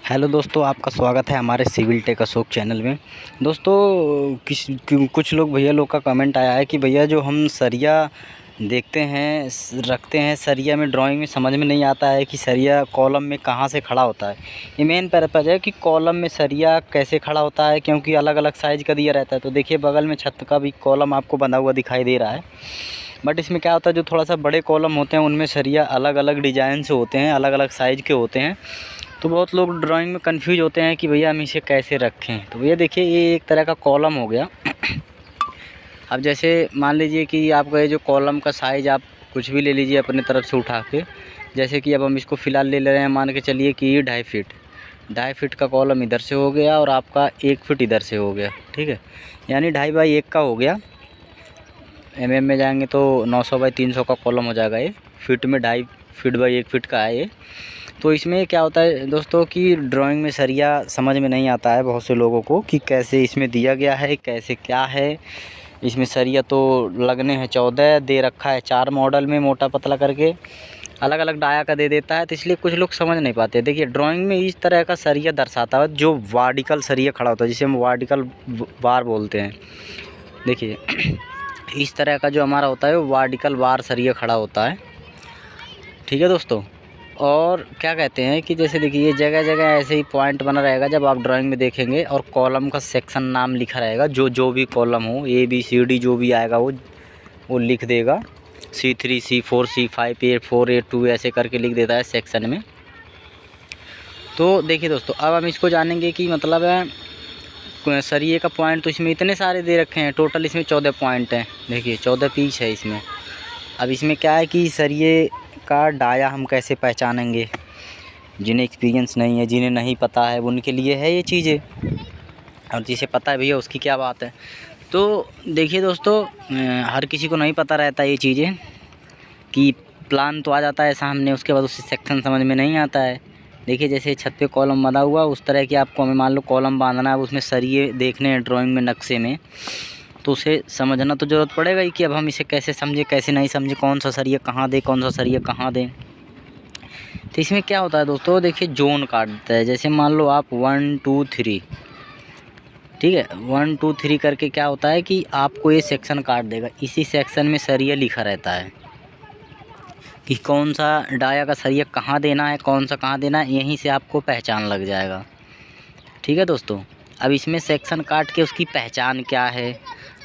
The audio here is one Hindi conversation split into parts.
हेलो दोस्तों, आपका स्वागत है हमारे सिविल टेक अशोक चैनल में। दोस्तों, कुछ लोग भैया लोग का कमेंट आया है कि भैया जो हम सरिया देखते हैं रखते हैं, सरिया में ड्राइंग में समझ में नहीं आता है कि सरिया कॉलम में कहाँ से खड़ा होता है। ये मेन पर्पज़ है कि कॉलम में सरिया कैसे खड़ा होता है, क्योंकि अलग अलग साइज़ का दिया रहता है। तो देखिए बगल में छत का भी कॉलम आपको बंधा हुआ दिखाई दे रहा है, बट इसमें क्या होता है, जो थोड़ा सा बड़े कॉलम होते हैं उनमें सरिया अलग अलग डिज़ाइन से होते हैं, अलग अलग साइज़ के होते हैं। तो बहुत लोग ड्राइंग में कंफ्यूज होते हैं कि भैया हम इसे कैसे रखें। तो भैया देखिए, ये एक तरह का कॉलम हो गया। अब जैसे मान लीजिए कि आपका ये जो कॉलम का साइज़ आप कुछ भी ले लीजिए अपने तरफ से उठा के। जैसे कि अब हम इसको फ़िलहाल ले रहे हैं, मान के चलिए कि ये 2.5 फीट का कॉलम इधर से हो गया और आपका 1 फीट इधर से हो गया, ठीक है। यानी 2.5 बाई 1 का हो गया। mm में जाएंगे तो 900 बाई 300 का कॉलम हो जाएगा। ये फीट में 2.5 फीट बाई 1 फीट का है ये। तो इसमें क्या होता है दोस्तों कि ड्राइंग में सरिया समझ में नहीं आता है बहुत से लोगों को कि कैसे इसमें दिया गया है, कैसे क्या है। इसमें सरिया तो लगने हैं 14 दे रखा है, 4 मॉडल में मोटा पतला करके अलग अलग डाया का दे देता है। तो इसलिए कुछ लोग समझ नहीं पाते। देखिए ड्राइंग में इस तरह का सरिया दर्शाता है जो वर्टिकल सरिया खड़ा होता है, जिसे हम वर्टिकल बार बोलते हैं। देखिए इस तरह का जो हमारा होता है वो वर्टिकल बार सरिया खड़ा होता है, ठीक है दोस्तों। और क्या कहते हैं कि जैसे देखिए ये जगह जगह ऐसे ही पॉइंट बना रहेगा जब आप ड्राइंग में देखेंगे, और कॉलम का सेक्शन नाम लिखा रहेगा। जो भी कॉलम हो, ABCD जो भी आएगा वो लिख देगा। C3 C4 C5 A4 A2 ऐसे करके लिख देता है सेक्शन में। तो देखिए दोस्तों, अब हम इसको जानेंगे कि मतलब है सरिये का पॉइंट तो इसमें इतने सारे दे रखे हैं। टोटल इसमें 14 पॉइंट हैं। देखिए 14 पीस है इसमें। अब इसमें क्या है कि सरिये का डाया हम कैसे पहचानेंगे। जिन्हें एक्सपीरियंस नहीं है, जिन्हें नहीं पता है, उनके लिए है ये चीज़ें, और जिसे पता है भैया उसकी क्या बात है। तो देखिए दोस्तों, हर किसी को नहीं पता रहता ये चीज़ें कि प्लान तो आ जाता है सामने, उसके बाद उससे सेक्शन समझ में नहीं आता है। देखिए जैसे छत पे कॉलम बंधा हुआ, उस तरह की आपको हमें मान लो कॉलम बांधना है, उसमें सरिये देखने हैं ड्राइंग में नक्शे में, तो उसे समझना तो ज़रूरत पड़ेगा ही कि अब हम इसे कैसे समझें कैसे नहीं समझें, कौन सा सरिया कहाँ दें, कौन सा सरिया कहाँ दें। तो इसमें क्या होता है दोस्तों, देखिए जोन काट देता है। जैसे मान लो आप 1 2 3, ठीक है, 1 2 3 करके क्या होता है कि आपको ये सेक्शन काट देगा। इसी सेक्शन में सरिया लिखा रहता है कि कौन सा डाया का सरिया कहाँ देना है, कौन सा कहाँ देना है, यहीं से आपको पहचान लग जाएगा, ठीक है दोस्तों। अब इसमें सेक्शन काट के उसकी पहचान क्या है,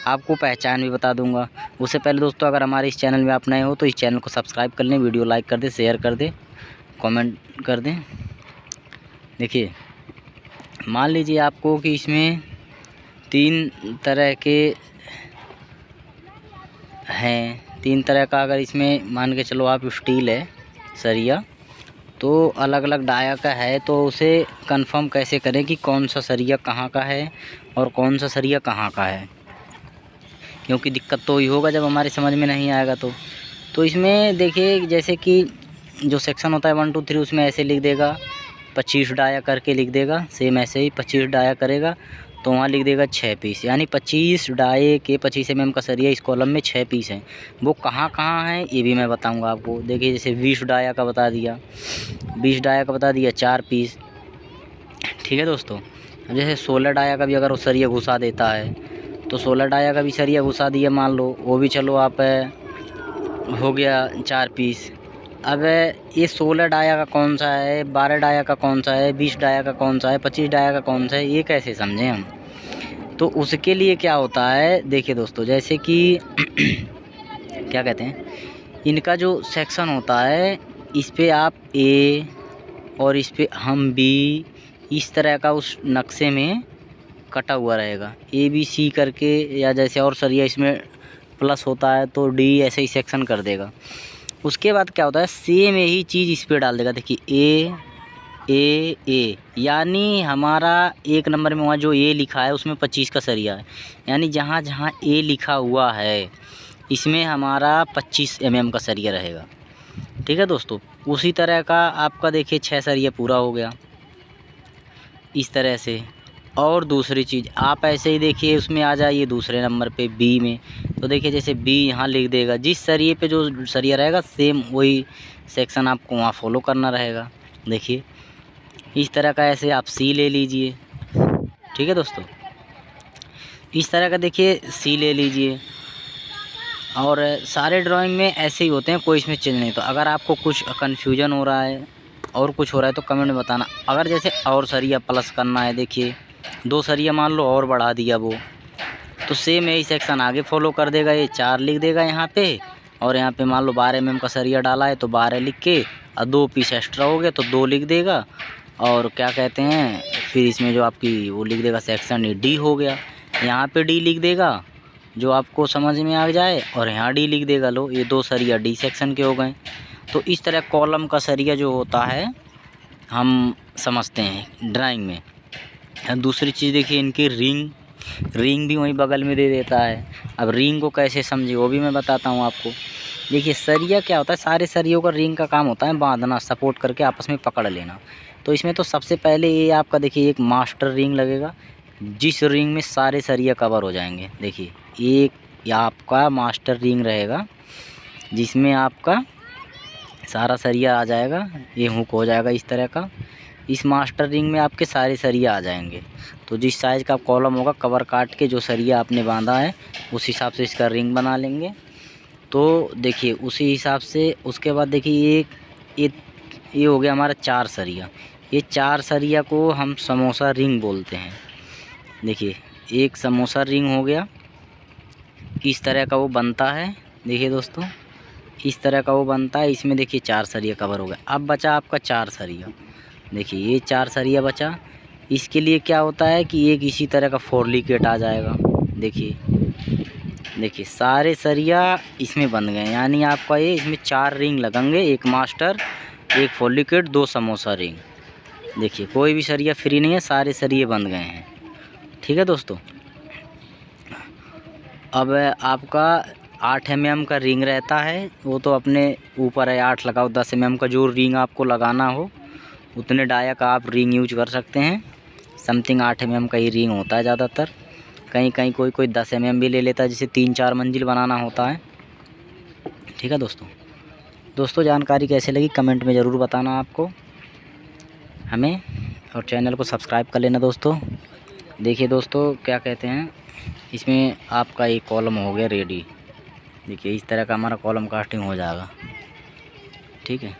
आपको पहचान भी बता दूंगा। उससे पहले दोस्तों, अगर हमारे इस चैनल में आप नए हो तो इस चैनल को सब्सक्राइब कर लें, वीडियो लाइक कर दें, शेयर कर दें, कमेंट कर दें। देखिए मान लीजिए आपको कि इसमें 3 तरह के हैं, 3 तरह का अगर इसमें मान के चलो आप स्टील है सरिया, तो अलग अलग डाया का है। तो उसे कंफर्म कैसे करें कि कौन सा सरिया कहाँ का है और कौन सा सरिया कहाँ का है, क्योंकि दिक्कत तो ही होगा जब हमारे समझ में नहीं आएगा। तो इसमें देखिए जैसे कि जो सेक्शन होता है 1 2 3, उसमें ऐसे लिख देगा 25 डाया करके लिख देगा। सेम ऐसे ही 25 डाया करेगा तो वहाँ लिख देगा 6 पीस, यानी 25 डाये के 25 mm का सरिया इस कॉलम में 6 पीस हैं। वो कहाँ कहाँ हैं ये भी मैं बताऊँगा आपको। देखिए जैसे 20 डाया का बता दिया, 20 डाया का बता दिया 4 पीस, ठीक है दोस्तों। अब जैसे 16 डाया का भी अगर वो सरिया घुसा देता है तो 16 डाया का भी सरिया घुसा दिया मान लो, वो भी चलो आप हो गया 4 पीस। अब ये 16 डाया का कौन सा है, 12 डाया का कौन सा है, 20 डाया का कौन सा है, 25 डाया का कौन सा है, ये कैसे समझें हम। तो उसके लिए क्या होता है, देखिए दोस्तों, जैसे कि क्या कहते हैं, इनका जो सेक्शन होता है इस पे आप A और इस पे हम B, इस तरह का उस नक्शे में कटा हुआ रहेगा ABC करके, या जैसे और सरिया इसमें प्लस होता है तो D ऐसे ही सेक्शन कर देगा। उसके बाद क्या होता है, सेम यही चीज़ इस पे डाल देगा। देखिए A, यानी हमारा 1 नंबर में वहाँ जो A लिखा है उसमें 25 का सरिया है, यानी जहाँ जहाँ A लिखा हुआ है इसमें हमारा 25 mm का सरिया रहेगा, ठीक है दोस्तों। उसी तरह का आपका देखिए 6 सरिया पूरा हो गया इस तरह से। और दूसरी चीज़ आप ऐसे ही देखिए उसमें आ जाइए दूसरे नंबर पे B में, तो देखिए जैसे B यहाँ लिख देगा, जिस सरिये पे जो सरिया रहेगा सेम वही सेक्शन आपको वहाँ फॉलो करना रहेगा। देखिए इस तरह का ऐसे आप सी ले लीजिए। ठीक है दोस्तों, इस तरह का देखिए सी ले लीजिए। और सारे ड्राइंग में ऐसे ही होते हैं, कोई इसमें चेंज नहीं। तो अगर आपको कुछ कन्फ्यूजन हो रहा है और कुछ हो रहा है तो कमेंट में बताना। अगर जैसे और सरिया प्लस करना है, देखिए 2 सरिया मान लो और बढ़ा दिया वो, तो सेम यही सेक्शन आगे फॉलो कर देगा। ये 4 लिख देगा यहाँ पे, और यहाँ पे मान लो 12 mm का सरिया डाला है तो 12 लिख के, और 2 पीस एक्स्ट्रा हो गया तो 2 लिख देगा। और क्या कहते हैं, फिर इसमें जो आपकी वो लिख देगा सेक्शन डी हो गया, यहाँ पे डी लिख देगा जो आपको समझ में आ जाए, और यहाँ डी लिख देगा। लो ये 2 सरिया डी सेक्शन के हो गए। तो इस तरह कॉलम का सरिया जो होता है हम समझते हैं ड्राइंग में। दूसरी चीज़ देखिए, इनकी रिंग भी वहीं बगल में दे देता है। अब रिंग को कैसे समझे वो भी मैं बताता हूँ आपको। देखिए सरिया क्या होता है, सारे सरियों का रिंग का काम होता है बांधना, सपोर्ट करके आपस में पकड़ लेना। तो इसमें तो सबसे पहले ये आपका देखिए एक मास्टर रिंग लगेगा, जिस रिंग में सारे सरिया कवर हो जाएंगे। देखिए एक आपका मास्टर रिंग रहेगा जिसमें आपका सारा सरिया आ जाएगा, ये हुक हो जाएगा इस तरह का। इस मास्टर रिंग में आपके सारे सरिया आ जाएंगे। तो जिस साइज़ का कॉलम होगा, कवर काट के जो सरिया आपने बांधा है उस हिसाब से इसका रिंग बना लेंगे। तो देखिए उसी हिसाब से उसके बाद देखिए ये हो गया हमारा 4 सरिया। ये 4 सरिया को हम समोसा रिंग बोलते हैं। देखिए एक समोसा रिंग हो गया, इस तरह का वो बनता है। देखिए दोस्तों इस तरह का वो बनता है, इसमें देखिए 4 सरिया कवर हो गया। अब बचा आपका 4 सरिया। देखिए ये 4 सरिया बचा। इसके लिए क्या होता है कि एक इसी तरह का फोर्लिकेट आ जाएगा। देखिए सारे सरिया इसमें बन गए, यानी आपका ये इसमें 4 रिंग लगेंगे, एक मास्टर, एक फोर्लिकेट, 2 समोसा रिंग। देखिए कोई भी सरिया फ्री नहीं है, सारे सरिये बन गए हैं। ठीक है दोस्तों, अब आपका 8 mm का रिंग रहता है, वो तो अपने ऊपर है, 8 लगाओ 10 mm का जो रिंग आपको लगाना हो उतने डाया का आप रिंग यूज कर सकते हैं। समथिंग 8 mm का ही रिंग होता है ज़्यादातर, कहीं कहीं कोई 10 mm भी ले लेता है, जिसे 3-4 मंजिल बनाना होता है। ठीक है दोस्तों जानकारी कैसे लगी कमेंट में ज़रूर बताना आपको हमें, और चैनल को सब्सक्राइब कर लेना दोस्तों। देखिए दोस्तों क्या कहते हैं, इसमें आपका एक कॉलम हो गया रेडी। देखिए इस तरह का हमारा कॉलम कास्टिंग हो जाएगा। ठीक है।